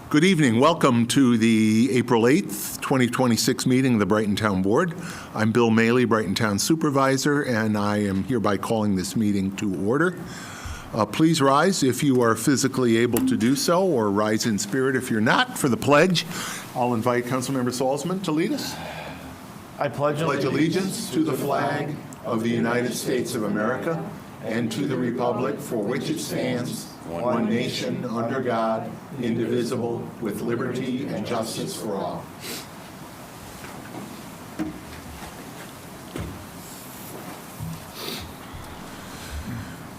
Good evening. Welcome to the April 8th, 2026 meeting of the Brighton Town Board. I'm Bill Maley, Brighton Town Supervisor, and I am hereby calling this meeting to order. Please rise if you are physically able to do so, or rise in spirit if you're not. For the pledge, I'll invite Councilmember Salzman to lead us. I pledge Allegiance to the flag of the United States of America and to the republic for which it stands, one nation, under God, indivisible, with liberty and justice for all.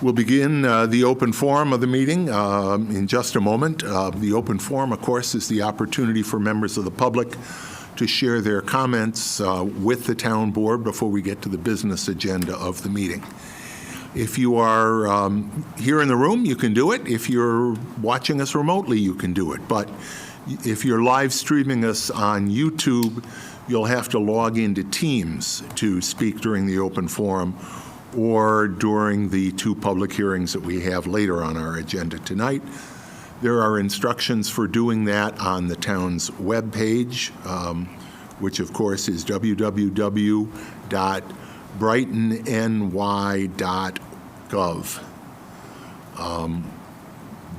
We'll begin the open forum of the meeting in just a moment. The open forum, of course, is the opportunity for members of the public to share their comments with the town board before we get to the business agenda of the meeting. If you are here in the room, you can do it. If you're watching us remotely, you can do it. But if you're live streaming us on YouTube, you'll have to log into Teams to speak during the open forum or during the two public hearings that we have later on our agenda tonight. There are instructions for doing that on the town's webpage, which of course is www.brightony.gov.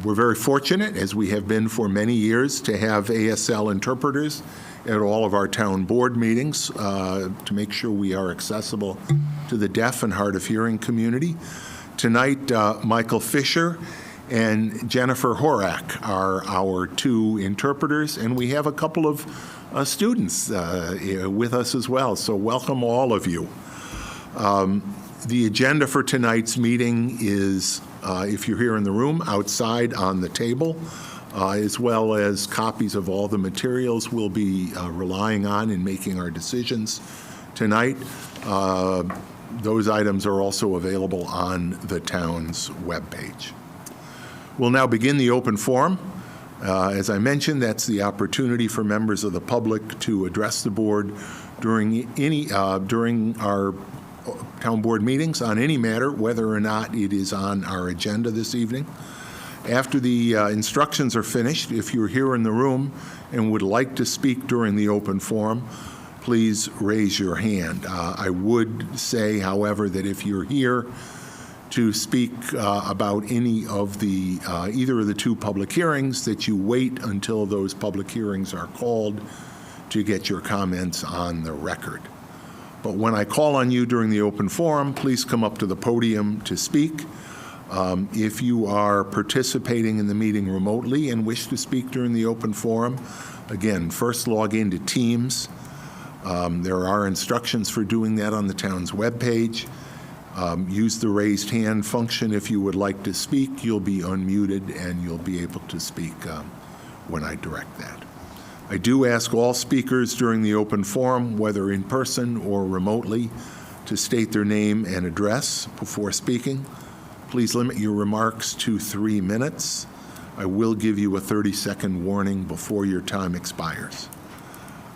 We're very fortunate, as we have been for many years, to have ASL interpreters at all of our town board meetings to make sure we are accessible to the deaf and hard of hearing community. Tonight, Michael Fisher and Jennifer Horak are our two interpreters, and we have a couple of students with us as well, so welcome all of you. The agenda for tonight's meeting is, if you're here in the room, outside on the table, as well as copies of all the materials we'll be relying on in making our decisions tonight. Those items are also available on the town's webpage. We'll now begin the open forum. As I mentioned, that's the opportunity for members of the public to address the board during our town board meetings on any matter, whether or not it is on our agenda this evening. After the instructions are finished, if you're here in the room and would like to speak during the open forum, please raise your hand. I would say, however, that if you're here to speak about any of the, either of the two public hearings, that you wait until those public hearings are called to get your comments on the record. But when I call on you during the open forum, please come up to the podium to speak. If you are participating in the meeting remotely and wish to speak during the open forum, again, first log into Teams. There are instructions for doing that on the town's webpage. Use the raised hand function if you would like to speak. You'll be unmuted and you'll be able to speak when I direct that. I do ask all speakers during the open forum, whether in person or remotely, to state their name and address before speaking. Please limit your remarks to 3 minutes. I will give you a 30-second warning before your time expires.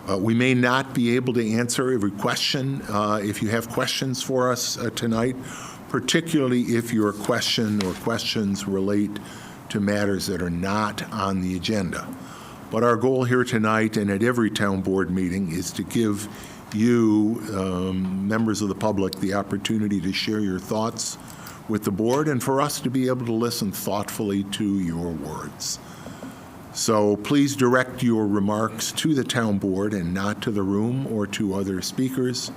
We may not be able to answer every question. If you have questions for us tonight, particularly if your question or questions relate to matters that are not on the agenda. But our goal here tonight and at every town board meeting is to give you, members of the public, the opportunity to share your thoughts with the board and for us to be able to listen thoughtfully to your words. So please direct your remarks to the town board and not to the room or to other speakers.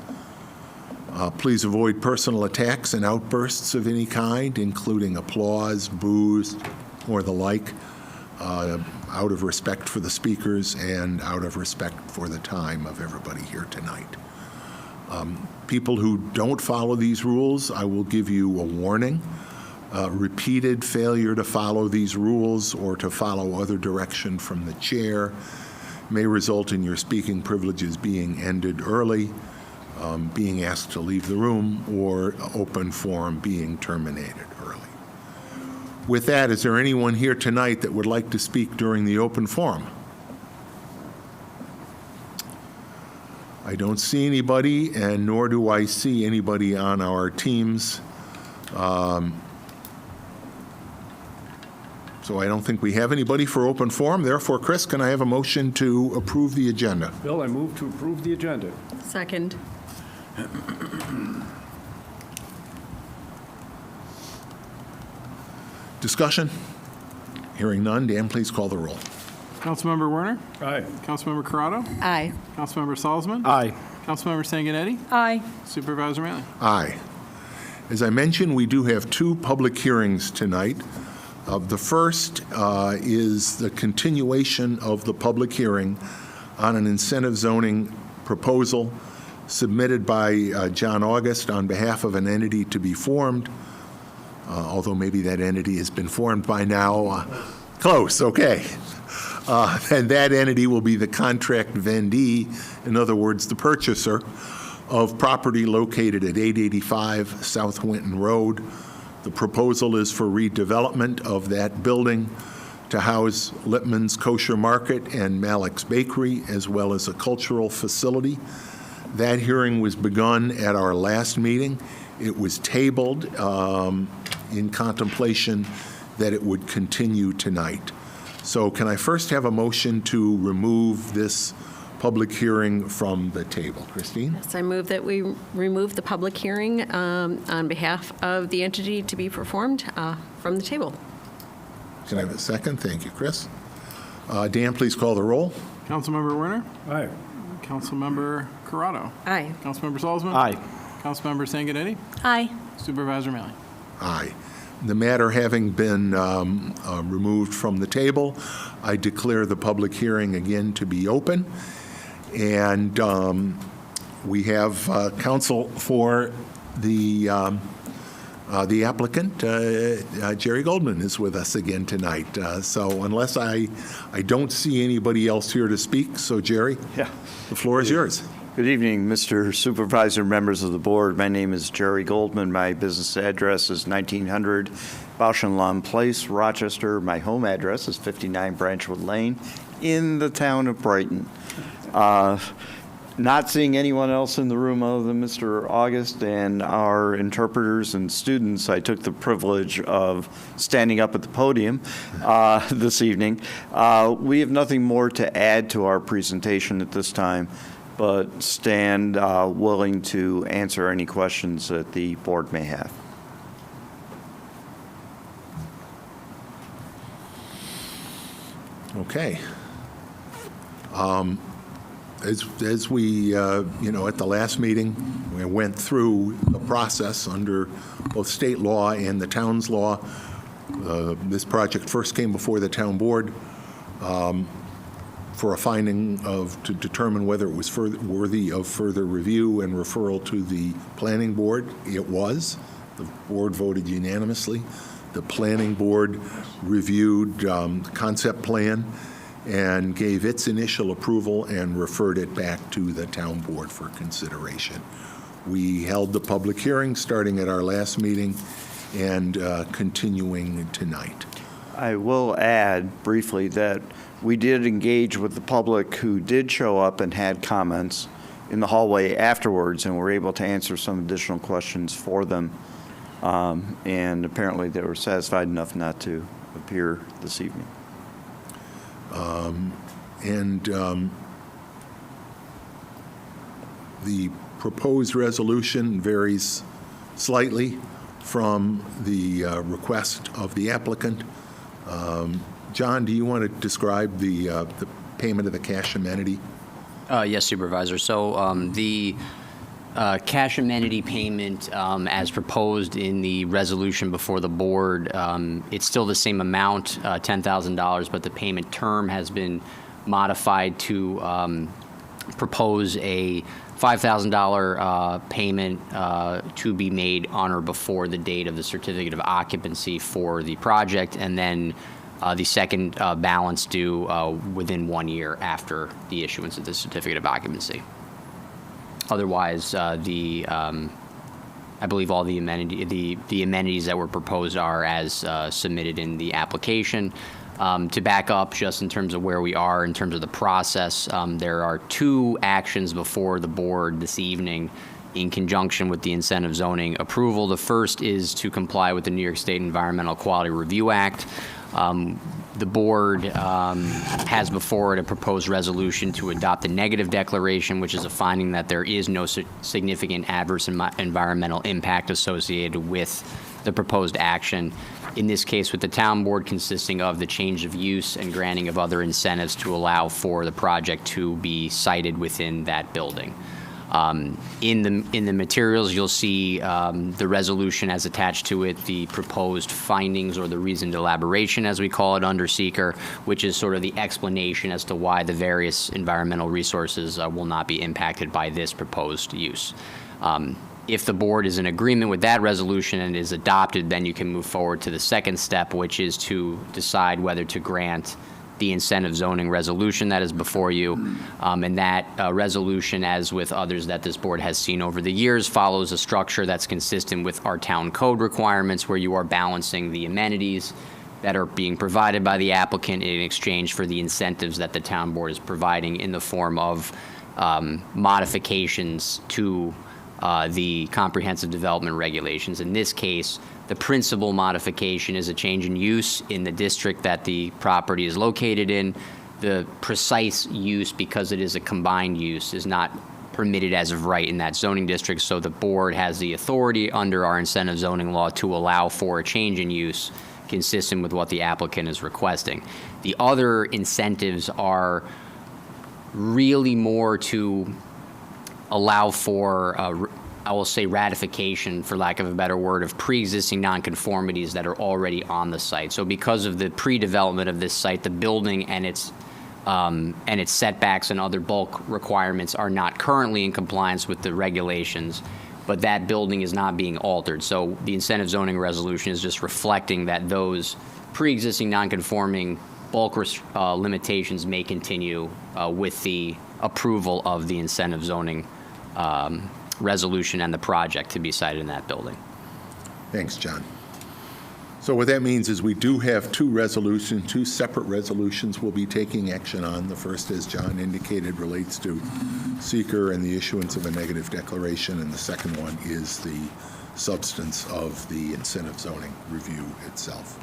Please avoid personal attacks and outbursts of any kind, including applause, boos, or the like, out of respect for the speakers and out of respect for the time of everybody here tonight. People who don't follow these rules, I will give you a warning. Repeated failure to follow these rules or to follow other direction from the chair may result in your speaking privileges being ended early, being asked to leave the room, or open forum being terminated early. With that, is there anyone here tonight that would like to speak during the open forum? I don't see anybody, and nor do I see anybody on our teams. So I don't think we have anybody for open forum. Therefore, Chris, can I have a motion to approve the agenda? Bill, I move to approve the agenda. Second. Discussion? Hearing none. Dan, please call the roll. Councilmember Werner? Aye. Councilmember Corrado? Aye. Councilmember Salzman? Aye. Councilmember Sanguinetti? Aye. Supervisor Manley? Aye. As I mentioned, we do have two public hearings tonight. The first is the continuation of the public hearing on an incentive zoning proposal submitted by John August on behalf of an entity to be formed, although maybe that entity has been formed by now. Close, okay. And that entity will be the contract vendee, in other words, the purchaser of property located at 885 South Winton Road. The proposal is for redevelopment of that building to house Lipman's Kosher Market and Malik's Bakery, as well as a cultural facility. That hearing was begun at our last meeting. It was tabled in contemplation that it would continue tonight. So can I first have a motion to remove this public hearing from the table? Christine? Yes, I move that we remove the public hearing on behalf of the entity to be performed from the table. Can I have a second? Thank you, Chris. Dan, please call the roll. Councilmember Werner? Aye. Councilmember Corrado? Aye. Councilmember Salzman? Aye. Councilmember Sanguinetti? Aye. Supervisor Manley? Aye. The matter having been removed from the table, I declare the public hearing again to be open. And we have counsel for the applicant. Jerry Goldman is with us again tonight. So unless I don't see anybody else here to speak, so Jerry, Yeah. the floor is yours. Good evening, Mr. Supervisor, members of the board. My name is Jerry Goldman. My business address is 1900 Bausch and Lomb Place, Rochester. My home address is 59 Branchwood Lane in the town of Brighton. Not seeing anyone else in the room other than Mr. August and our interpreters and students, I took the privilege of standing up at the podium this evening. We have nothing more to add to our presentation at this time, but stand willing to answer any questions that the board may have. Okay. As we, at the last meeting, we went through the process under both state law and the town's law. This project first came before the town board for a finding to determine whether it was worthy of further review and referral to the planning board. It was. The board voted unanimously. The planning board reviewed the concept plan and gave its initial approval and referred it back to the town board for consideration. We held the public hearing starting at our last meeting and continuing tonight. I will add briefly that we did engage with the public who did show up and had comments in the hallway afterwards, and were able to answer some additional questions for them. And apparently they were satisfied enough not to appear this evening. The proposed resolution varies slightly from the request of the applicant. John, do you want to describe the payment of the cash amenity? Yes, Supervisor. So the cash amenity payment, as proposed in the resolution before the board, it's still the same amount, $10,000, but the payment term has been modified to propose a $5,000 payment to be made on or before the date of the certificate of occupancy for the project, and then the second balance due within 1 year after the issuance of the certificate of occupancy. Otherwise, I believe all the amenities that were proposed are as submitted in the application. To back up, just in terms of where we are in terms of the process, there are two actions before the board this evening in conjunction with the incentive zoning approval. The first is to comply with the New York State Environmental Quality Review Act. The board has before it a proposed resolution to adopt a negative declaration, which is a finding that there is no significant adverse environmental impact associated with the proposed action. In this case, with the town board consisting of the change of use and granting of other incentives to allow for the project to be sited within that building. In the materials, you'll see the resolution as attached to it, the proposed findings or the reasoned elaboration, as we call it under seeker, which is sort of the explanation as to why the various environmental resources will not be impacted by this proposed use. If the board is in agreement with that resolution and is adopted, then you can move forward to the second step, which is to decide whether to grant the incentive zoning resolution that is before you. And that resolution, as with others that this board has seen over the years, follows a structure that's consistent with our town code requirements, where you are balancing the amenities that are being provided by the applicant in exchange for the incentives that the town board is providing in the form of modifications to the comprehensive development regulations. In this case, the principal modification is a change in use in the district that the property is located in. The precise use, because it is a combined use, is not permitted as of right in that zoning district, so the board has the authority under our incentive zoning law to allow for a change in use consistent with what the applicant is requesting. The other incentives are really more to allow for, I will say, ratification, for lack of a better word, of pre-existing nonconformities that are already on the site. So because of the pre-development of this site, the building and its setbacks and other bulk requirements are not currently in compliance with the regulations, but that building is not being altered. So the incentive zoning resolution is just reflecting that those pre-existing nonconforming bulk limitations may continue with the approval of the incentive zoning resolution and the project to be cited in that building. Thanks, John. So what that means is we do have two separate resolutions we'll be taking action on. The first, as John indicated, relates to seeker and the issuance of a negative declaration, and the second one is the substance of the incentive zoning review itself.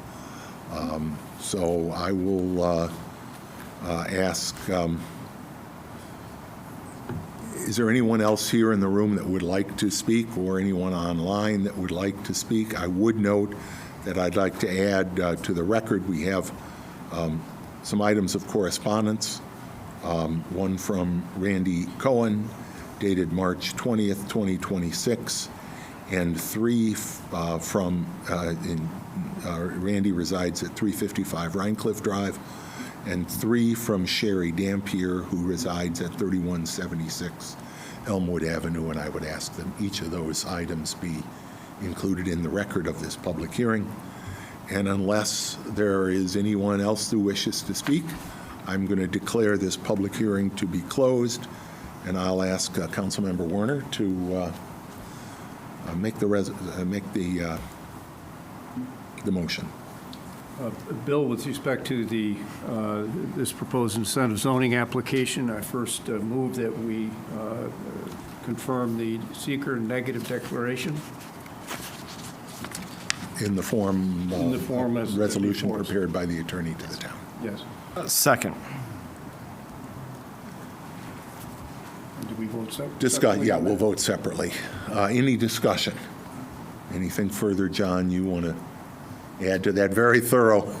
So I will ask, is there anyone else here in the room that would like to speak, or anyone online that would like to speak? I would note that I'd like to add to the record, we have some items of correspondence, one from Randy Cohen, dated March 20th, 2026, and three from, Randy resides at 355 Rhinecliff Drive, and three from Sherry Dampier, who resides at 3176 Elmwood Avenue, and I would ask that each of those items be included in the record of this public hearing. And unless there is anyone else who wishes to speak, I'm going to declare this public hearing to be closed, and I'll ask Councilmember Werner to make the motion. Bill, with respect to the this proposed incentive zoning application, I first move that we confirm the seeker negative declaration. In the form as resolution before. prepared by the attorney to the town. Yes. Second. Do we vote Discuss, yeah, we'll vote separately. Any discussion? Anything further, John, you want to add to that? Very thorough.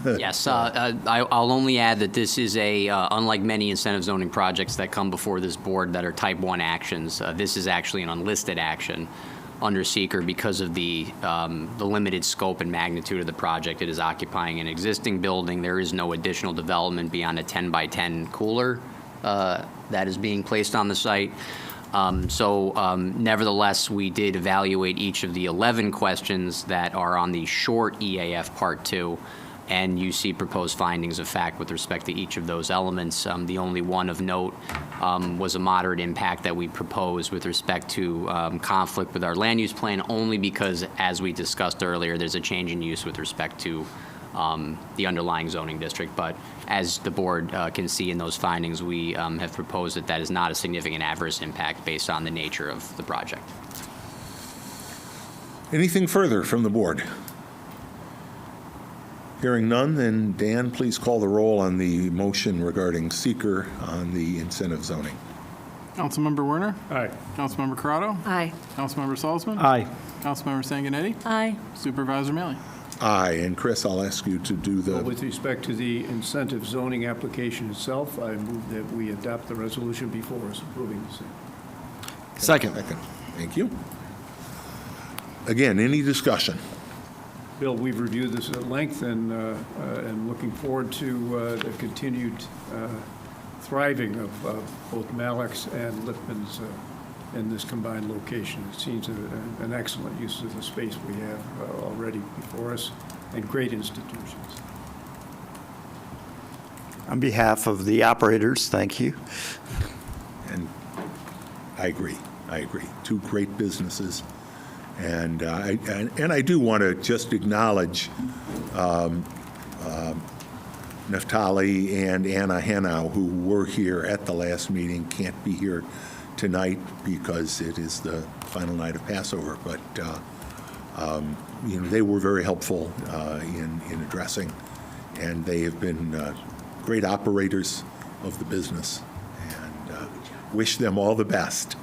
Yes, I'll only add that this is unlike many incentive zoning projects that come before this board that are type 1 actions, this is actually an unlisted action under seeker because of the limited scope and magnitude of the project. It is occupying an existing building. There is no additional development beyond a 10-by-10 cooler that is being placed on the site. Nevertheless, we did evaluate each of the 11 questions that are on the short EAF Part 2, and you see proposed findings of fact with respect to each of those elements. The only one of note was a moderate impact that we proposed with respect to conflict with our land use plan, only because, as we discussed earlier, there's a change in use with respect to the underlying zoning district. But as the board can see in those findings, we have proposed that is not a significant adverse impact based on the nature of the project. Anything further from the board? Hearing none, then Dan, please call the roll on the motion regarding seeker on the incentive zoning. Councilmember Werner? Aye. Councilmember Corrado? Aye. Councilmember Salzman? Aye. Councilmember Sanguinetti? Aye. Supervisor Mealy? Aye, and Chris, I'll ask you to do the, With respect to the incentive zoning application itself, I move that we adopt the resolution before us approving the same. Second. Thank you. Again, any discussion? Bill, we've reviewed this at length and looking forward to the continued thriving of both Malik's and Lippman's in this combined location. It seems an excellent use of the space we have already before us, and great institutions. On behalf of the operators, thank you. And I agree. Two great businesses. And I do want to just acknowledge Naftali and Anna Henau, who were here at the last meeting, can't be here tonight because it is the final night of Passover. But they were very helpful in addressing, and they have been great operators of the business, and wish them all the best.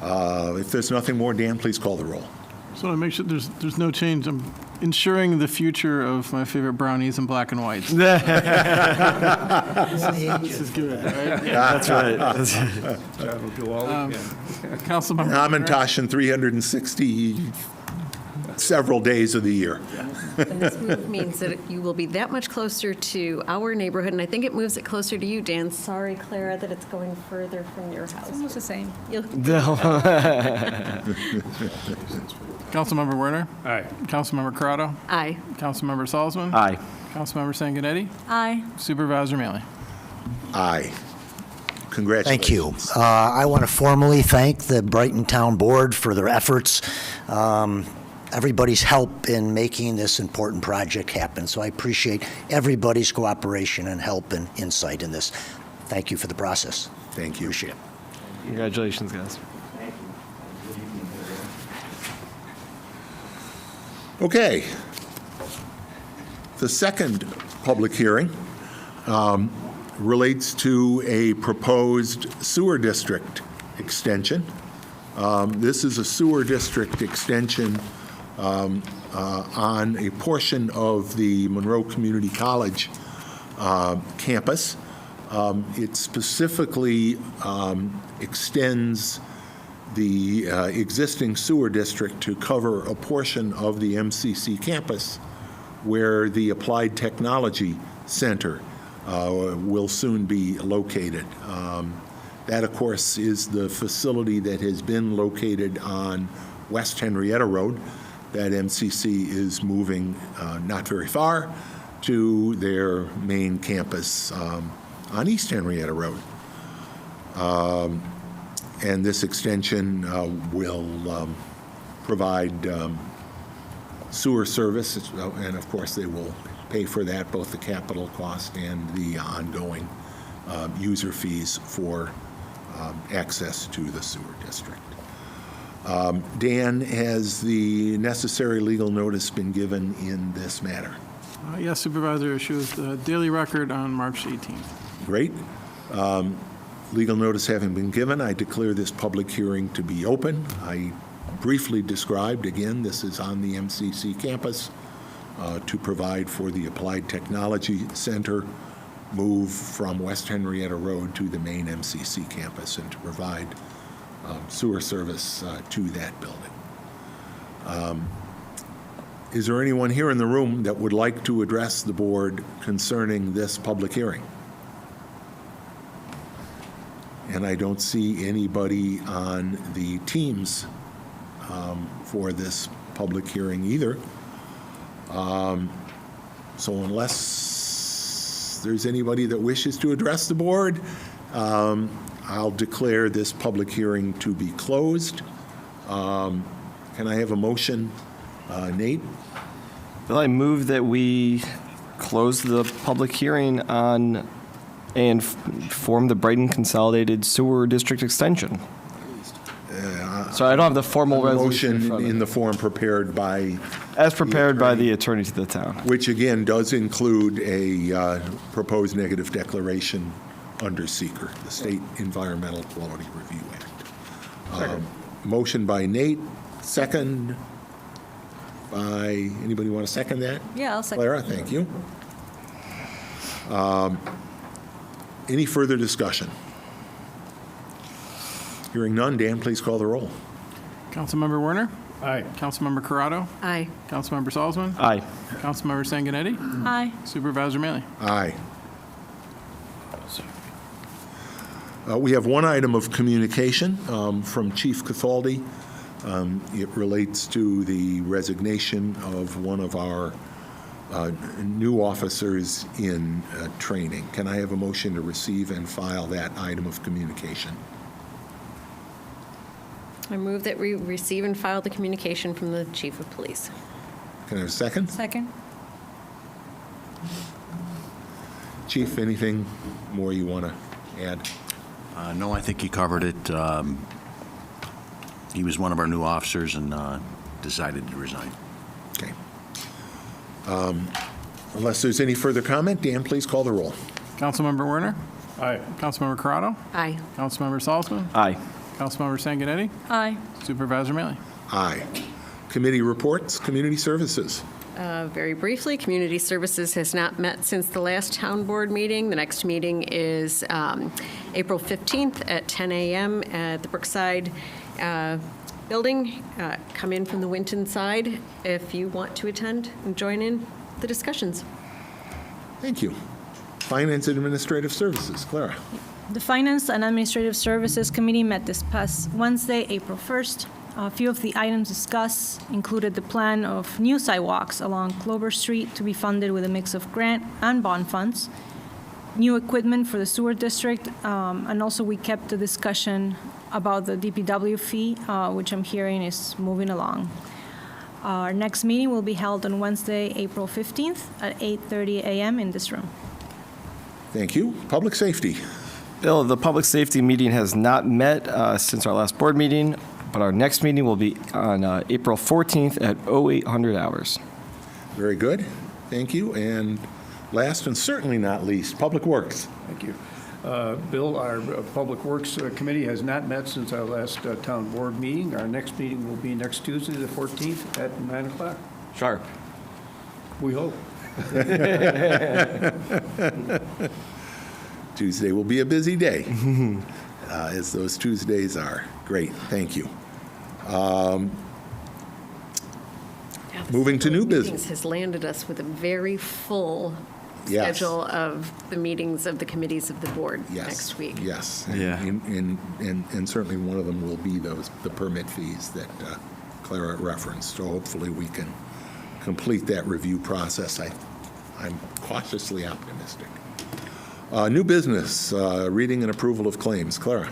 If there's nothing more, Dan, please call the roll. Just want to make sure there's no change. I'm ensuring the future of my favorite brownies in black and white. This is good, right? That's right. John will do all we can. Councilmember Hamantash 360 several days of the year. And this move means that you will be that much closer to our neighborhood, and I think it moves it closer to you, Dan. Sorry, Clara, that it's going further from your house. Almost the same. Councilmember Werner? Aye. Councilmember Corrado? Aye. Councilmember Salzman? Aye. Councilmember Sanguinetti? Aye. Supervisor Mealy? Aye. Congratulations. Thank you. I want to formally thank the Brighton Town Board for their efforts, everybody's help in making this important project happen. So I appreciate everybody's cooperation and help and insight in this. Thank you for the process. Thank you. Appreciate it. Congratulations, guys. Okay. The second public hearing relates to a proposed sewer district extension. This is a sewer district extension on a portion of the Monroe Community College campus. It specifically extends the existing sewer district to cover a portion of the MCC campus where the Applied Technology Center will soon be located. That, of course, is the facility that has been located on West Henrietta Road. That MCC is moving not very far to their main campus on East Henrietta Road. And this extension will provide sewer service, and of course they will pay for that, both the capital cost and the ongoing user fees for access to the sewer district. Dan, has the necessary legal notice been given in this matter? Yes, Supervisor, issued the daily record on March 18th. Great. Legal notice having been given, I declare this public hearing to be open. I briefly described, again, this is on the MCC campus to provide for the Applied Technology Center move from West Henrietta Road to the main MCC campus and to provide sewer service to that building. Is there anyone here in the room that would like to address the board concerning this public hearing? And I don't see anybody on the teams for this public hearing either. So unless there's anybody that wishes to address the board, I'll declare this public hearing to be closed. Can I have a motion? Nate? Bill, I move that we close the public hearing on and form the Brighton Consolidated Sewer District Extension. So I don't have the formal resolution in Motion front of in me. the form prepared by As prepared by the attorney to the town. which again does include a proposed negative declaration under seeker, the State Environmental Quality Review Act. Motion by Nate, second by, anybody want to second that? Yeah, I'll second. Clara, thank you. Any further discussion? Hearing none, Dan, please call the roll. Councilmember Werner? Aye. Councilmember Corrado? Aye. Councilmember Salzman? Aye. Councilmember Sanguinetti? Aye. Supervisor Mealy? Aye. We have one item of communication from Chief Cathaldi. It relates to the resignation of one of our new officers in training. Can I have a motion to receive and file that item of communication? I move that we receive and file the communication from the chief of police. Can I have a second? Second. Chief, anything more you want to add? No, I think he covered it. He was one of our new officers and decided to resign. Okay. Unless there's any further comment, Dan, please call the roll. Councilmember Werner? Aye. Councilmember Corrado? Aye. Councilmember Salzman? Aye. Councilmember Sanguinetti? Aye. Supervisor Mealy? Aye. Committee reports, community services. Very briefly, Community Services has not met since the last town board meeting. The next meeting is April 15th at 10 a.m. at the Brookside building. Come in from the Winton side if you want to attend and join in the discussions. Thank you. Finance and Administrative Services, Clara. The Finance and Administrative Services Committee met this past Wednesday, April 1st. A few of the items discussed included the plan of new sidewalks along Clover Street to be funded with a mix of grant and bond funds, new equipment for the sewer district, and also we kept the discussion about the DPW fee, which I'm hearing is moving along. Our next meeting will be held on Wednesday, April 15th at 8:30 a.m. in this room. Thank you. Public Safety. Bill, the public safety meeting has not met since our last board meeting, but our next meeting will be on April 14th at 0800 hours. Very good. Thank you. And last and certainly not least, Public Works. Thank you. Bill, our Public Works Committee has not met since our last town board meeting. Our next meeting will be next Tuesday, the 14th, at 9 o'clock. Sharp. We hope. Tuesday will be a busy day, as those Tuesdays are. Great. Thank you. Moving to new business. Meetings has landed us with a very full Yes. schedule of the meetings of the committees of the board Yes. next week. Yes. Yeah. And certainly one of them will be the permit fees that Clara referenced. So hopefully we can complete that review process. I'm cautiously optimistic. New business, reading and approval of claims. Clara.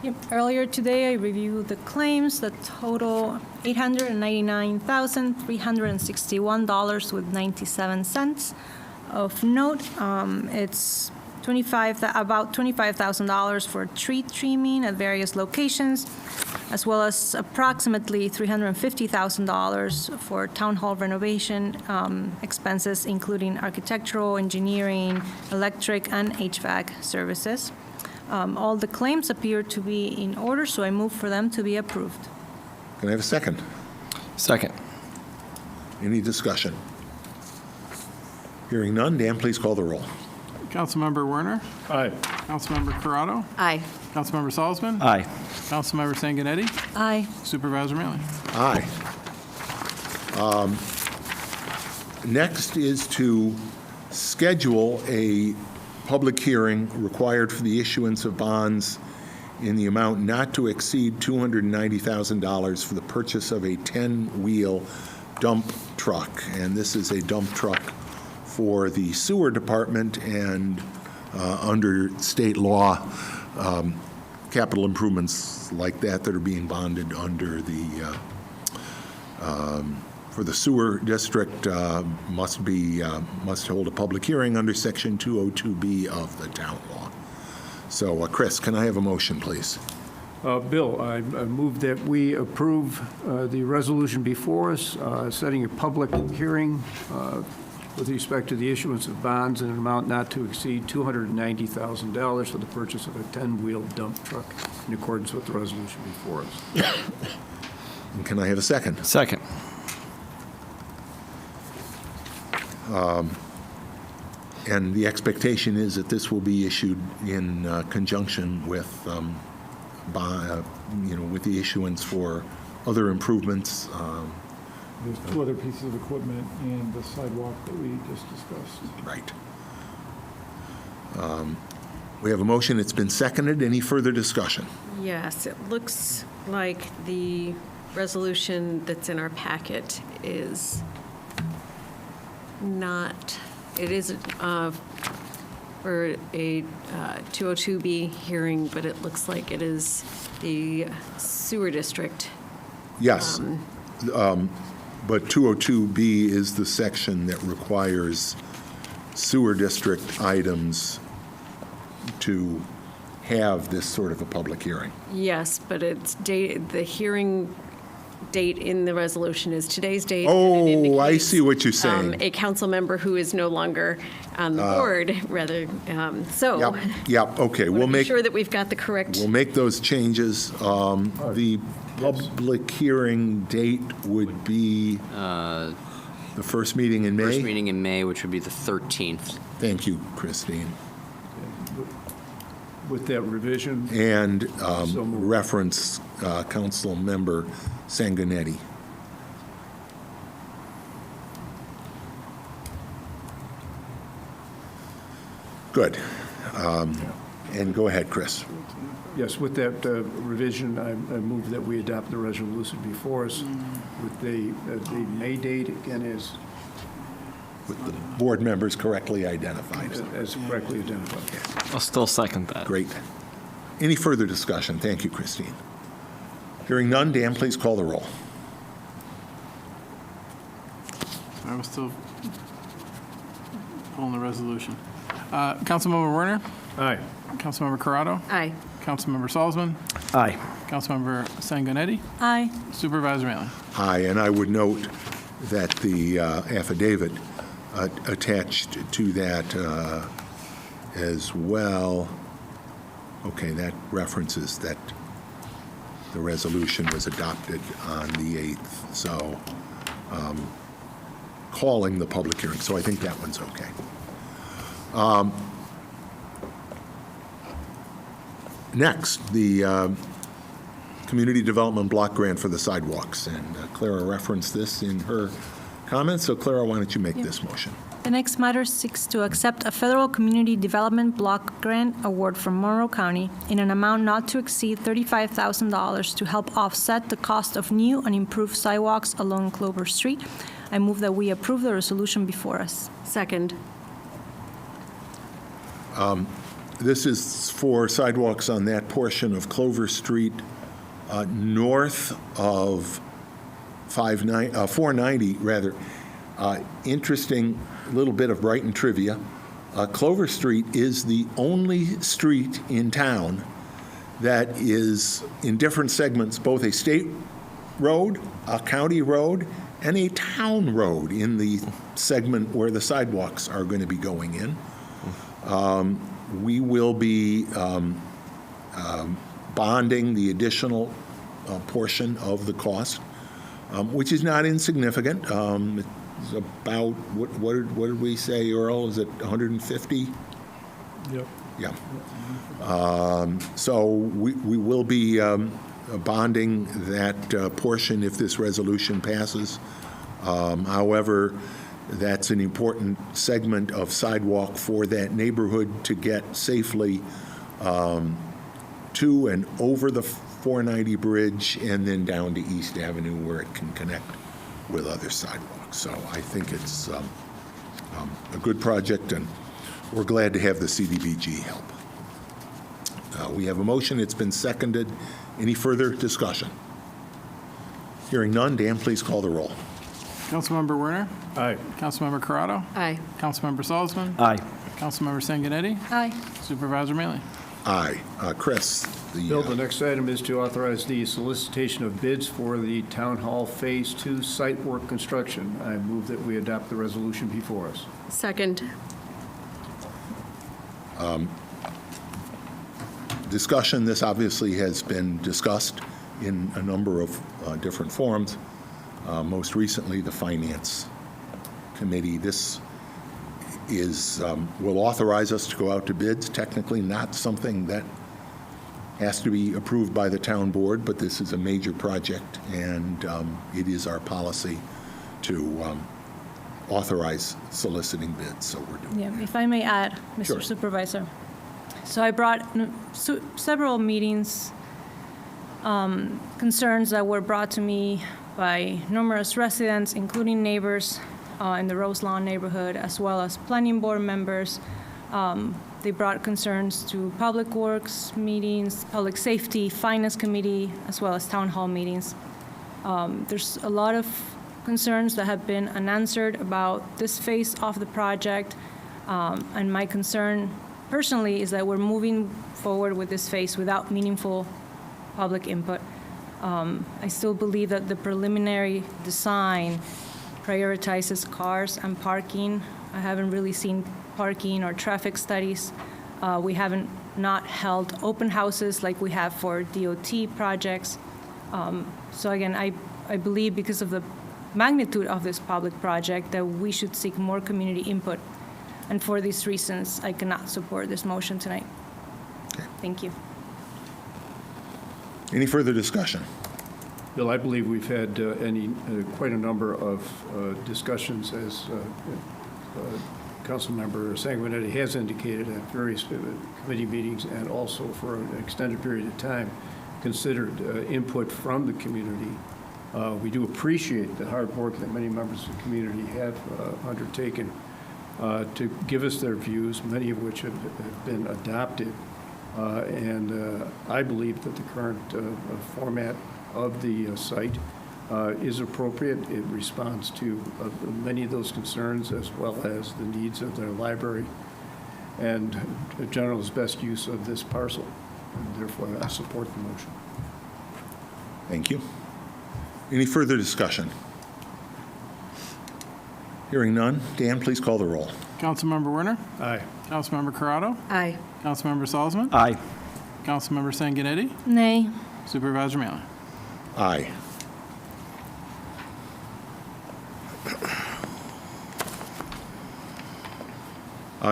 Yep. Earlier today, I reviewed the claims that total $899,361.97. Of note, it's about $25,000 for tree trimming at various locations, as well as approximately $350,000 for town hall renovation expenses, including architectural, engineering, electric, and HVAC services. All the claims appear to be in order, so I move for them to be approved. Can I have a second? Second. Any discussion? Hearing none, Dan, please call the roll. Councilmember Werner? Aye. Councilmember Corrado? Aye. Councilmember Salzman? Aye. Councilmember Sanguinetti? Aye. Supervisor Mealy? Aye. Next is to schedule a public hearing required for the issuance of bonds in the amount not to exceed $290,000 for the purchase of a 10-wheel dump truck. And this is a dump truck for the sewer department, and under state law, capital improvements like that are being bonded under the, for the sewer district must hold a public hearing under Section 202B of the town law. So, Chris, can I have a motion, please? Bill, I move that we approve the resolution before us, setting a public hearing with respect to the issuance of bonds in an amount not to exceed $290,000 for the purchase of a 10-wheel dump truck in accordance with the resolution before us. Can I have a second? Second. And the expectation is that this will be issued in conjunction with, with the issuance for other improvements. There's two other pieces of equipment and the sidewalk that we just discussed. Right. We have a motion. It's been seconded. Any further discussion? Yes, it looks like the resolution that's in our packet is not, it is for a 202B hearing, but it looks like it is the sewer district. Yes. But 202B is the section that requires sewer district items to have this sort of a public hearing. Yes, but it's the hearing date in the resolution is today's date. Oh, and it I indicates, see what you're saying. A council member who is no longer on the board, rather, so. Yep, okay. We'll make sure that we've got the correct. We'll make those changes. The public hearing date would be the first meeting in May? First meeting in May, which would be the 13th. Thank you, Christine. With that revision, And So moved. reference Council Member Sanguinetti. Good. And go ahead, Chris. yes, with that revision, I move that we adopt the resolution before us with the May date, again, With the board members correctly identified. as correctly identified. I'll still second that. Great. Any further discussion? Thank you, Christine. Hearing none, Dan, please call the roll. I was still pulling the resolution. Councilmember Werner, Aye. Councilmember Corrado, Aye. Councilmember Salzman, Aye. Councilmember Sanguinetti, Aye. Supervisor Mailing. Aye, and I would note that the affidavit attached to that as well, okay, that references that the resolution was adopted on the 8th, so calling the public hearing, so I think that one's okay. Next, the Community Development Block Grant for the sidewalks, and Clara referenced this in her comments, so Clara, why don't you make this motion? The next matter seeks to accept a federal community development block grant award from Monroe County in an amount not to exceed $35,000 to help offset the cost of new and improved sidewalks along Clover Street. I move that we approve the resolution before us. Second. This is for sidewalks on that portion of Clover Street north of 490, rather. Interesting little bit of Brighton trivia. Clover Street is the only street in town that is in different segments, both a state road, a county road, and a town road in the segment where the sidewalks are going to be going in. We will be bonding the additional portion of the cost, which is not insignificant. It's about, what did we say, Earl? Is it 150? Yep. Yeah. So we will be bonding that portion if this resolution passes. However, that's an important segment of sidewalk for that neighborhood to get safely to and over the 490 bridge and then down to East Avenue where it can connect with other sidewalks. So I think it's a good project, and we're glad to have the CDBG help. We have a motion. It's been seconded. Any further discussion? Hearing none, Dan, please call the roll. Councilmember Werner, Aye. Councilmember Corrado, Aye. Councilmember Salzman, Aye. Councilmember Sanguinetti, Aye. Supervisor Mailing. Aye. Chris? Bill, the next item is to authorize the solicitation of bids for the Town Hall Phase 2 site work construction. I move that we adopt the resolution before us. Second. Discussion, this obviously has been discussed in a number of different forums, most recently the Finance Committee. This will authorize us to go out to bids, technically not something that has to be approved by the town board, but this is a major project, and it is our policy to authorize soliciting bids, so we're doing Yeah, if I may add, Mr. Sure. Supervisor. So I brought several meetings, concerns that were brought to me by numerous residents, including neighbors in the Rose Lawn neighborhood, as well as planning board members. They brought concerns to Public Works meetings, Public Safety, Finance Committee, as well as Town Hall meetings. There's a lot of concerns that have been unanswered about this phase of the project, and my concern personally is that we're moving forward with this phase without meaningful public input. I still believe that the preliminary design prioritizes cars and parking. I haven't really seen parking or traffic studies. We haven't not held open houses like we have for DOT projects. So again, I believe because of the magnitude of this public project that we should seek more community input. And for these reasons, I cannot support this motion tonight. Okay. Thank you. Any further discussion? Bill, I believe we've had quite a number of discussions, as Councilmember Sanguinetti has indicated, at various committee meetings and also for an extended period of time, considered input from the community. We do appreciate the hard work that many members of the community have undertaken to give us their views, many of which have been adopted. And I believe that the current format of the site is appropriate. It responds to many of those concerns, as well as the needs of their library and general's best use of this parcel. And therefore, I support the motion. Thank you. Any further discussion? Hearing none. Dan, please call the roll. Councilmember Werner? Aye. Councilmember Corrado? Aye. Councilmember Salzman? Aye. Councilmember Sanguinetti? Nay. Supervisor Mailer? Aye.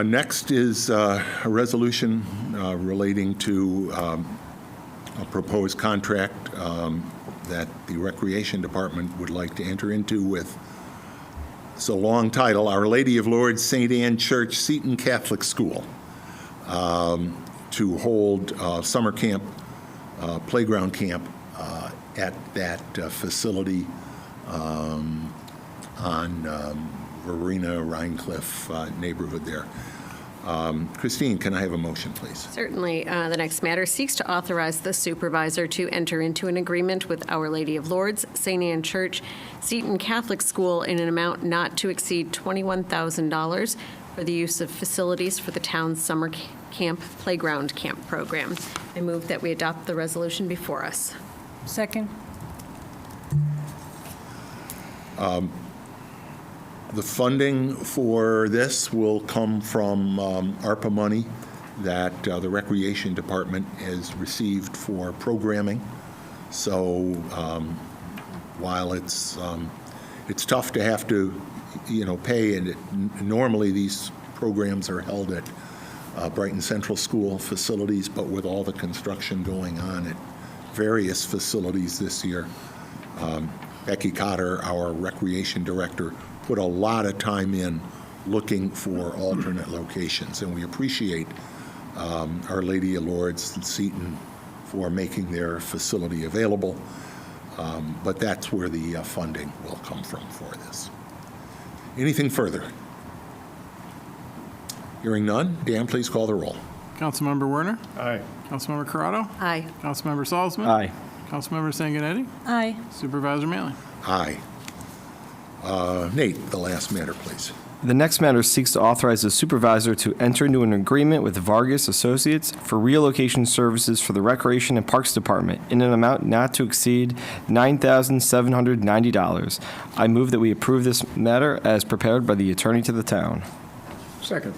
Next is a resolution relating to a proposed contract that the Recreation Department would like to enter into with, it's a long title, Our Lady of Lourdes St. Anne Church Seton Catholic School, to hold summer camp, playground camp at that facility on Verena, Rhinecliff neighborhood there. Christine, can I have a motion, please? Certainly. The next matter seeks to authorize the supervisor to enter into an agreement with Our Lady of Lourdes, St. Anne Church, Seton Catholic School in an amount not to exceed $21,000 for the use of facilities for the town's summer camp playground camp program. I move that we adopt the resolution before us. Second. The funding for this will come from ARPA money that the Recreation Department has received for programming. So while it's tough to have to, pay, and normally these programs are held at Brighton Central School facilities, but with all the construction going on at various facilities this year, Becky Cotter, our recreation director, put a lot of time in looking for alternate locations, and we appreciate Our Lady of Lourdes and Seton for making their facility available, but that's where the funding will come from for this. Anything further? Hearing none, Dan, please call the roll. Councilmember Werner? Aye. Councilmember Corrado? Aye. Councilmember Salzman? Aye. Councilmember Sanguinetti? Aye. Supervisor Mailer? Aye. Nate, the last matter, please. The next matter seeks to authorize the supervisor to enter into an agreement with Vargas Associates for relocation services for the Recreation and Parks Department in an amount not to exceed $9,790. I move that we approve this matter as prepared by the attorney to the town. Second.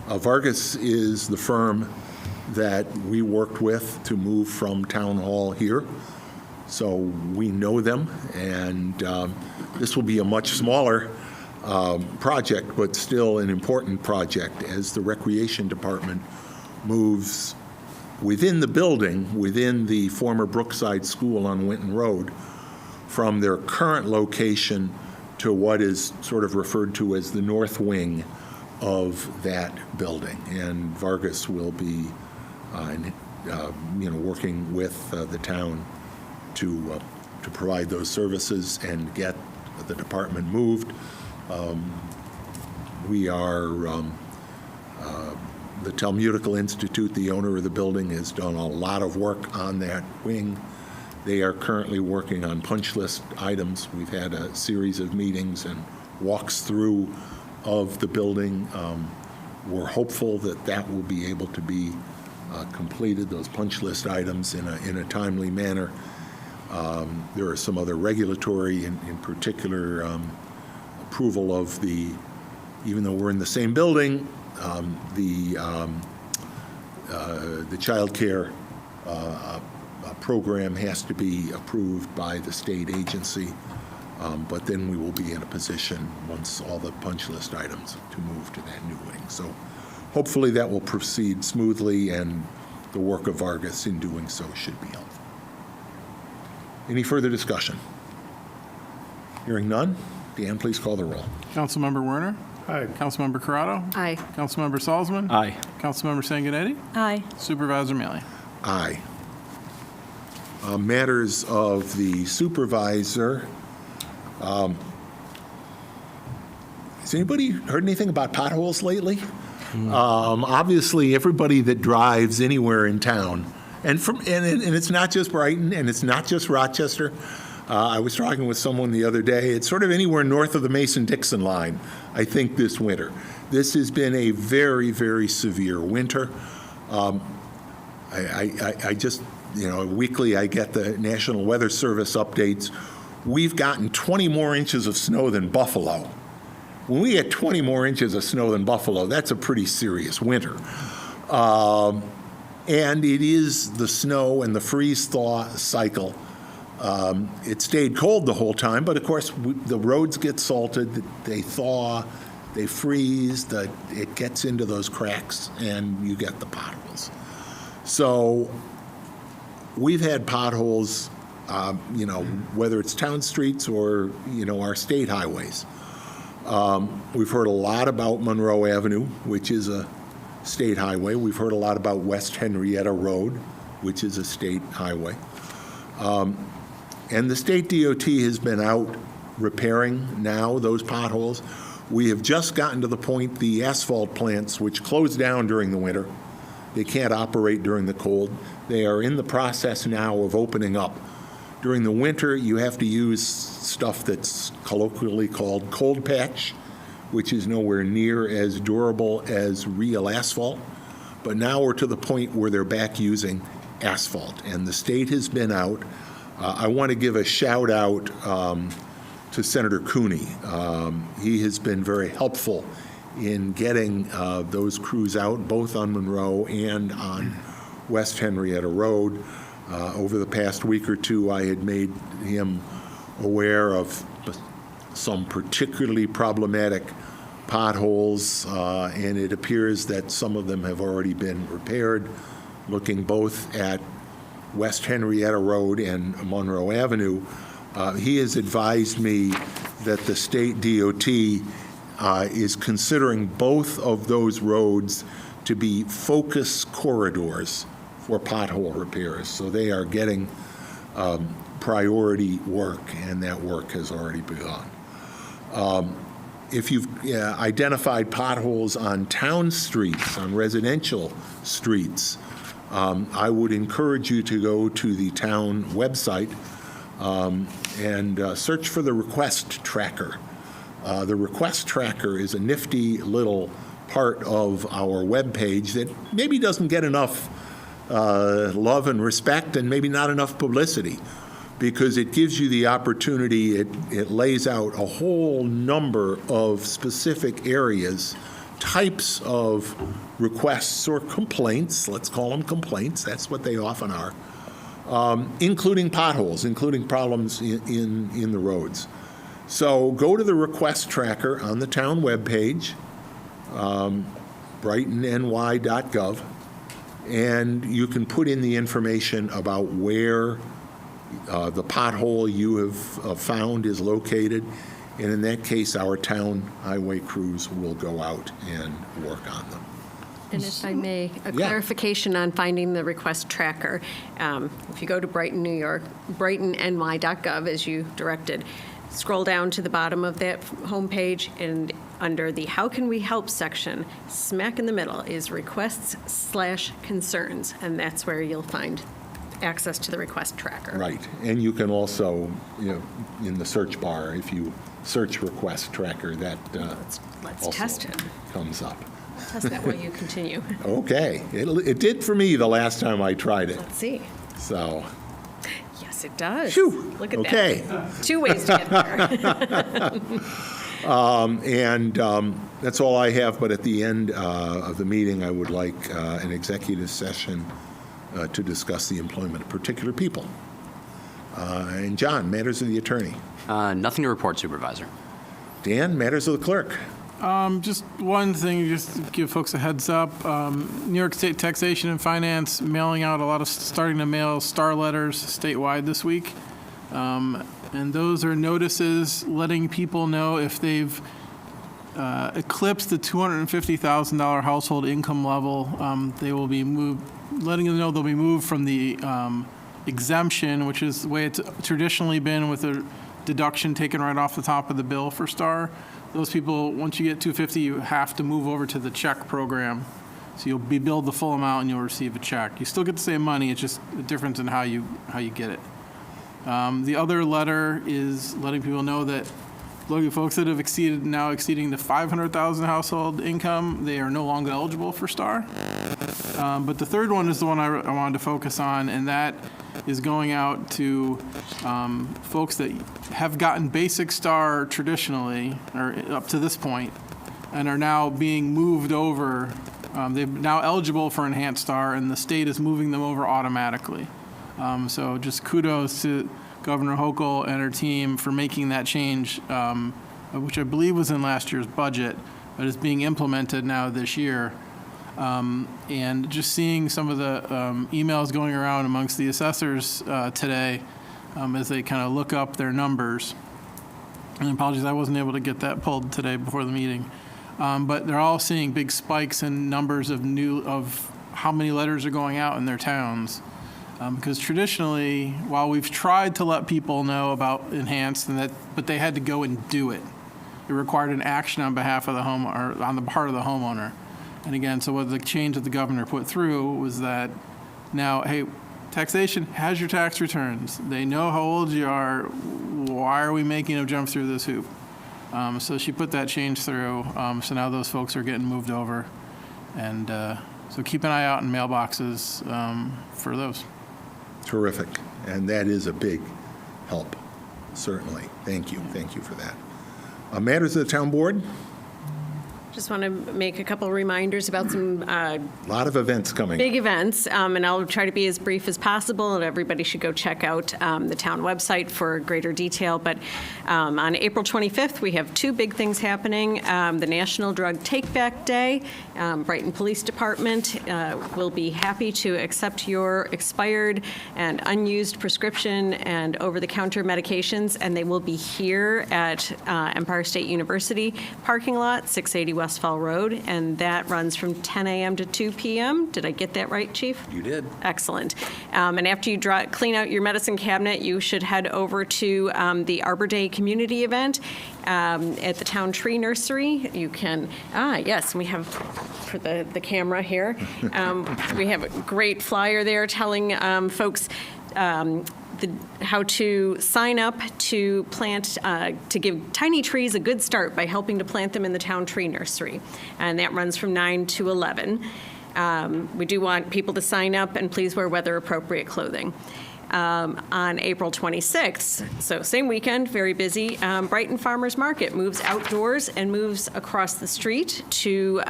Vargas is the firm that we worked with to move from Town Hall here, so we know them, and this will be a much smaller project, but still an important project as the Recreation Department moves within the building, within the former Brookside School on Winton Road, from their current location to what is sort of referred to as the north wing of that building. And Vargas will be, working with the town to provide those services and get the department moved. We are, the Talmudical Institute, the owner of the building, has done a lot of work on that wing. They are currently working on punch list items. We've had a series of meetings and walks through of the building. We're hopeful that that will be able to be completed, those punch list items, in a timely manner. There are some other regulatory, in particular, approval of the, even though we're in the same building, the child care program has to be approved by the state agency, but then we will be in a position, once all the punch list items, to move to that new wing. So hopefully that will proceed smoothly, and the work of Vargas in doing so should be helpful. Any further discussion? Hearing none, Dan, please call the roll. Councilmember Werner? Aye. Councilmember Corrado? Aye. Councilmember Salzman? Aye. Councilmember Sanguinetti? Aye. Supervisor Mealy? Aye. Matters of the supervisor. Has anybody heard anything about potholes lately? Obviously, everybody that drives anywhere in town, and it's not just Brighton, and it's not just Rochester. I was talking with someone the other day. It's sort of anywhere north of the Mason-Dixon line, I think, this winter. This has been a very, very severe winter. I just, weekly I get the National Weather Service updates. We've gotten 20 more inches of snow than Buffalo. When we get 20 more inches of snow than Buffalo, that's a pretty serious winter. And it is the snow and the freeze-thaw cycle. It stayed cold the whole time, but of course the roads get salted, they thaw, they freeze, it gets into those cracks, and you get the potholes. So we've had potholes, whether it's town streets or, our state highways. We've heard a lot about Monroe Avenue, which is a state highway. We've heard a lot about West Henrietta Road, which is a state highway. And the state DOT has been out repairing now those potholes. We have just gotten to the point, the asphalt plants, which close down during the winter, they can't operate during the cold. They are in the process now of opening up. During the winter, you have to use stuff that's colloquially called cold patch, which is nowhere near as durable as real asphalt. But now we're to the point where they're back using asphalt, and the state has been out. I want to give a shout out to Senator Cooney. He has been very helpful in getting those crews out, both on Monroe and on West Henrietta Road. Over the past week or two, I had made him aware of some particularly problematic potholes, and it appears that some of them have already been repaired, looking both at West Henrietta Road and Monroe Avenue. He has advised me that the state DOT is considering both of those roads to be focus corridors for pothole repairs. So they are getting priority work, and that work has already begun. If you've identified potholes on town streets, on residential streets, I would encourage you to go to the town website and search for the request tracker. The request tracker is a nifty little part of our webpage that maybe doesn't get enough love and respect and maybe not enough publicity, because it gives you the opportunity, it lays out a whole number of specific areas, types of requests or complaints, let's call them complaints, that's what they often are, including potholes, including problems in the roads. So go to the request tracker on the town webpage, brightonny.gov, and you can put in the information about where the pothole you have found is located, and in that case, our town highway crews will go out and work on them. And if I may, a clarification on finding the request tracker. If you go to Brighton, New York, brightonny.gov, as you directed, scroll down to the bottom of that homepage, and under the How Can We Help section, smack in the middle is requests/concerns, and that's where you'll find access to the request tracker. Right, and you can also, in the search bar, if you search request tracker, that Let's also test it. comes up. Test that while you continue. Okay, it did for me the last time I tried it, Let's see. so. Yes, it does. Phew. Look at Okay. that. 2 ways to get there. That's all I have, but at the end of the meeting, I would like an executive session to discuss the employment of particular people. And John, matters of the attorney. Nothing to report, Supervisor. Dan, matters of the clerk. Just one thing, just to give folks a heads up. New York State Taxation and Finance starting to mail star letters statewide this week. And those are notices letting people know if they've eclipsed the $250,000 household income level, they will be moved, letting them know they'll be moved from the exemption, which is the way it's traditionally been with a deduction taken right off the top of the bill for star. Those people, once you get 250, you have to move over to the check program. So you'll be billed the full amount and you'll receive a check. You still get the same money, it's just a difference in how you get it. The other letter is letting people know that folks that have exceeding the 500,000 household income, they are no longer eligible for star. But the third one is the one I wanted to focus on, and that is going out to folks that have gotten basic star traditionally, or up to this point, and are now being moved over. They're now eligible for enhanced star, and the state is moving them over automatically. So just kudos to Governor Hochul and her team for making that change, which I believe was in last year's budget, but is being implemented now this year. And just seeing some of the emails going around amongst the assessors today as they kind of look up their numbers. And apologies, I wasn't able to get that pulled today before the meeting. But they're all seeing big spikes in numbers of how many letters are going out in their towns. Because traditionally, while we've tried to let people know about enhanced, but they had to go and do it. It required an action on behalf of the homeowner, or on the part of the homeowner. And again, so what the change that the governor put through was that now, hey, taxation has your tax returns. They know how old you are. Why are we making them jump through this hoop? So she put that change through. So now those folks are getting moved over. And so keep an eye out in mailboxes for those. Terrific. And that is a big help, certainly. Thank you. Thank you for that. Matters of the town board? Just want to make a couple reminders about some A lot of events coming. big events, and I'll try to be as brief as possible, and everybody should go check out the town website for greater detail. But on April 25th, we have two big things happening. The National Drug Take-Back Day. Brighton Police Department will be happy to accept your expired and unused prescription and over-the-counter medications, and they will be here at Empire State University parking lot, 680 Westfall Road, and that runs from 10 a.m. to 2 p.m. Did I get that right, Chief? You did. Excellent. And after you clean out your medicine cabinet, you should head over to the Arbor Day community event at the Town Tree Nursery. You can, yes, we have, for the camera here, we have a great flyer there telling folks how to sign up to plant, to give tiny trees a good start by helping to plant them in the town tree nursery. And that runs from 9 to 11. We do want people to sign up, and please wear weather-appropriate clothing. On April 26th, so same weekend, very busy, Brighton Farmers Market moves outdoors and moves across the street to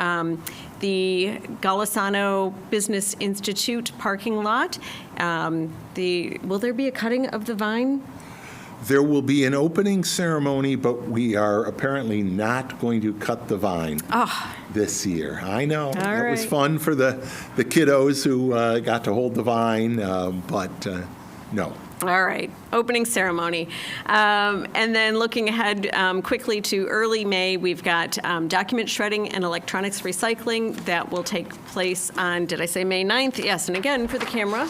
the Golisano Business Institute parking lot. Will there be a cutting of the vine? There will be an opening ceremony, but we are apparently not going to cut the vine this year. I know. It was right. fun for the kiddos who got to hold the vine, but no. All right, opening ceremony. And then looking ahead quickly to early May, we've got document shredding and electronics recycling that will take place on, did I say May 9th? Yes, and again, for the camera.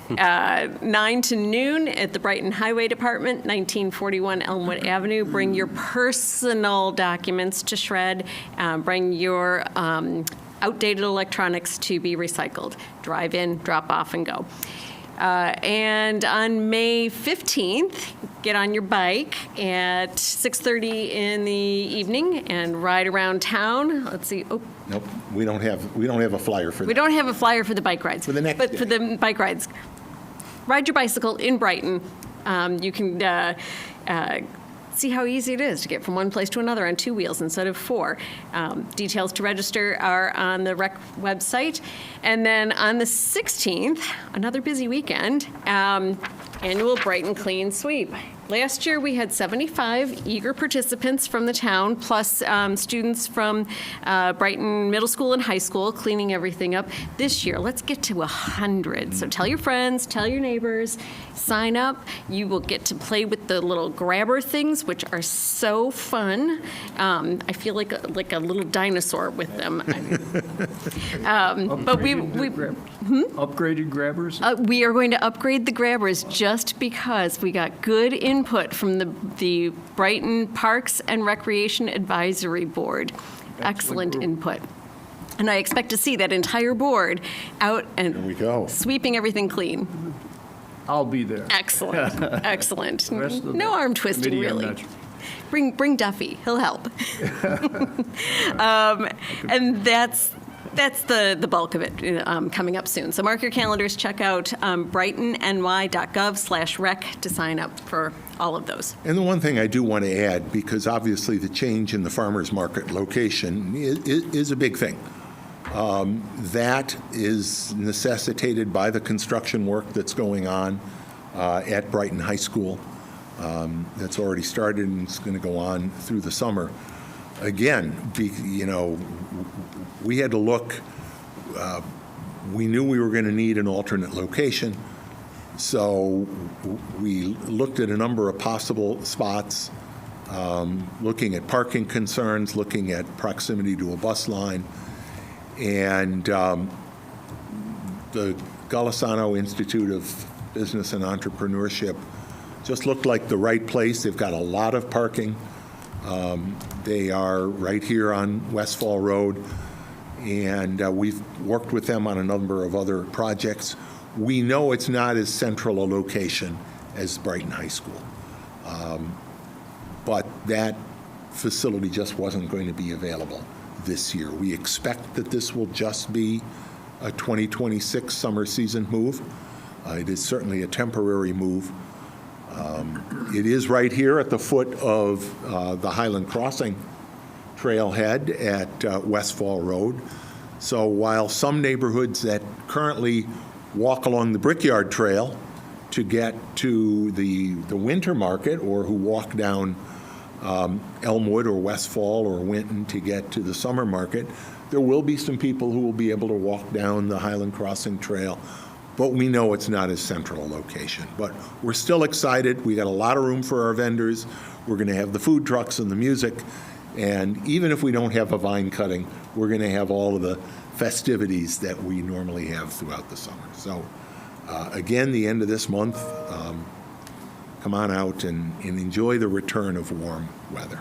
9 to noon at the Brighton Highway Department, 1941 Elmwood Avenue. Bring your personal documents to shred. Bring your outdated electronics to be recycled. Drive in, drop off, and go. And on May 15th, get on your bike at 6:30 in the evening and ride around town. Let's see. Oh, Nope, we don't have a flyer for that. we don't have a flyer for the bike rides. For the next But for day. the bike rides, ride your bicycle in Brighton. You can see how easy it is to get from one place to another on 2 wheels instead of 4. Details to register are on the rec website. And then on the 16th, another busy weekend, annual Brighton Clean Sweep. Last year, we had 75 eager participants from the town, plus students from Brighton Middle School and High School cleaning everything up. This year, let's get to 100. So tell your friends, tell your neighbors, sign up. You will get to play with the little grabber things, which are so fun. I feel like a little dinosaur with them. But Upgraded grabbers? we are going to upgrade the grabbers just because we got good input from the Brighton Parks and Recreation Advisory Board. Excellent input. And I expect to see that entire board out and There we go. sweeping everything clean. I'll be there. Excellent, excellent. The rest of the No arm twisting, committee, I'm really. not sure. Bring Duffy, he'll help. And that's the bulk of it coming up soon. So mark your calendars, check out brightonny.gov/rec to sign up for all of those. And the one thing I do want to add, because obviously the change in the farmers market location is a big thing. That is necessitated by the construction work that's going on at Brighton High School. That's already started and it's going to go on through the summer. Again, we had to look, we knew we were going to need an alternate location, so we looked at a number of possible spots, looking at parking concerns, looking at proximity to a bus line, and the Golisano Institute of Business and Entrepreneurship just looked like the right place. They've got a lot of parking. They are right here on Westfall Road, and we've worked with them on a number of other projects. We know it's not as central a location as Brighton High School, but that facility just wasn't going to be available this year. We expect that this will just be a 2026 summer season move. It is certainly a temporary move. It is right here at the foot of the Highland Crossing trailhead at Westfall Road. So while some neighborhoods that currently walk along the Brickyard Trail to get to the winter market, or who walk down Elmwood or Westfall or Winton to get to the summer market, there will be some people who will be able to walk down the Highland Crossing Trail. But we know it's not as central a location. But we're still excited. We got a lot of room for our vendors. We're going to have the food trucks and the music. And even if we don't have a vine cutting, we're going to have all of the festivities that we normally have throughout the summer. So again, the end of this month, come on out and enjoy the return of warm weather.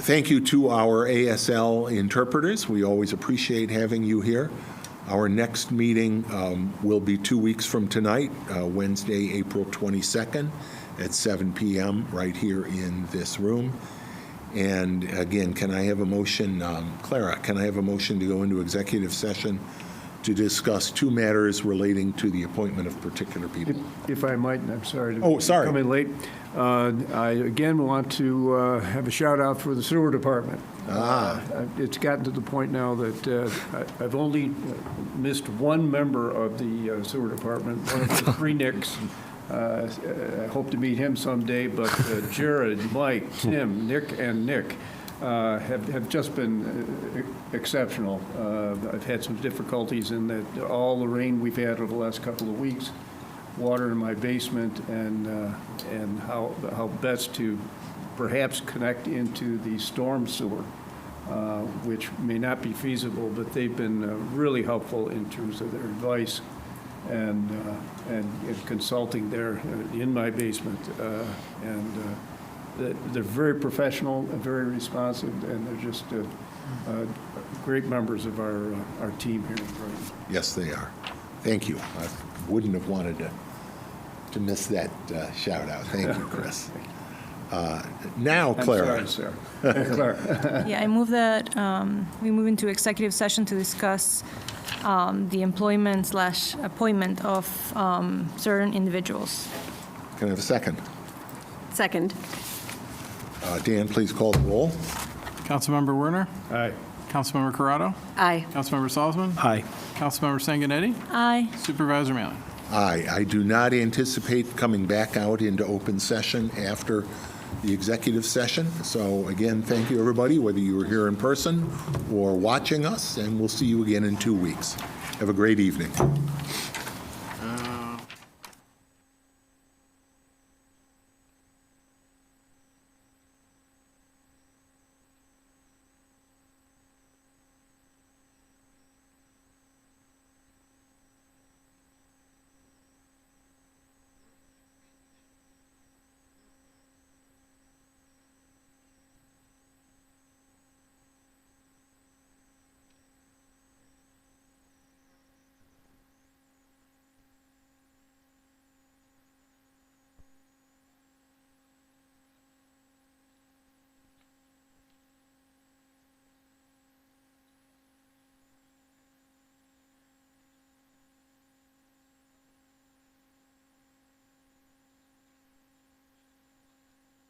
Thank you to our ASL interpreters. We always appreciate having you here. Our next meeting will be 2 weeks from tonight, Wednesday, April 22nd at 7 p.m. right here in this room. And again, can I have a motion, Clara, can I have a motion to go into executive session to discuss 2 matters relating to the appointment of particular people? If I might, and I'm sorry to Oh, sorry. come in late. I again want to have a shout out for the sewer department. It's gotten to the point now that I've only missed one member of the sewer department, one of the 3 Nicks. I hope to meet him someday, but Jared, Mike, Tim, Nick, and Nick have just been exceptional. I've had some difficulties in that all the rain we've had over the last couple of weeks, water in my basement, and how best to perhaps connect into the storm sewer, which may not be feasible, but they've been really helpful in terms of their advice and consulting there in my basement. They're very professional and very responsive, and they're just great members of our team here in Brighton. Yes, they are. Thank you. I wouldn't have wanted to miss that shout out. Thank you, Chris. Now, Clara. I'm sorry, sir. Clara. Yeah, I move that we move into executive session to discuss the employment/appointment of certain individuals. Can I have a second? Second. Dan, please call the roll. Councilmember Werner? Aye. Councilmember Corrado? Aye. Councilmember Salzman? Aye. Councilmember Sanguinetti? Aye. Supervisor Mailing? Aye. I do not anticipate coming back out into open session after the executive session. So again, thank you, everybody, whether you were here in person or watching us, and we'll see you again in 2 weeks. Have a great evening.